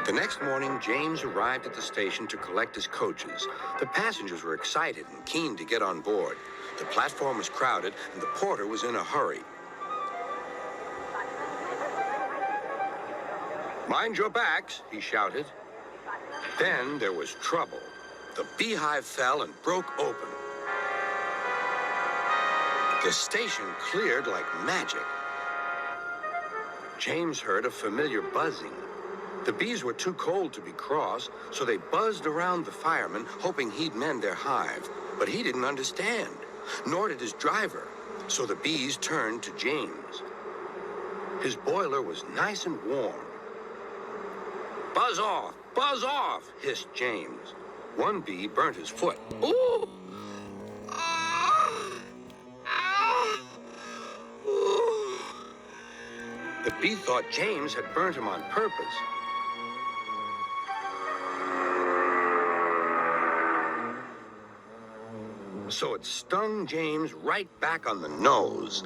The next morning, James arrived at the station to collect his coaches. The passengers were excited and keen to get on board. The platform was crowded, and the porter was in a hurry. "Mind your backs," he shouted. Then there was trouble. The beehive fell and broke open. The station cleared like magic. James heard a familiar buzzing. The bees were too cold to be cross, so they buzzed around the fireman, hoping he'd mend their hive. But he didn't understand, nor did his driver, so the bees turned to James. His boiler was nice and warm. Buzz off, hissed James. One bee burnt his foot. Ooh! The bee thought James had burnt him on purpose. So it stung James right back on the nose.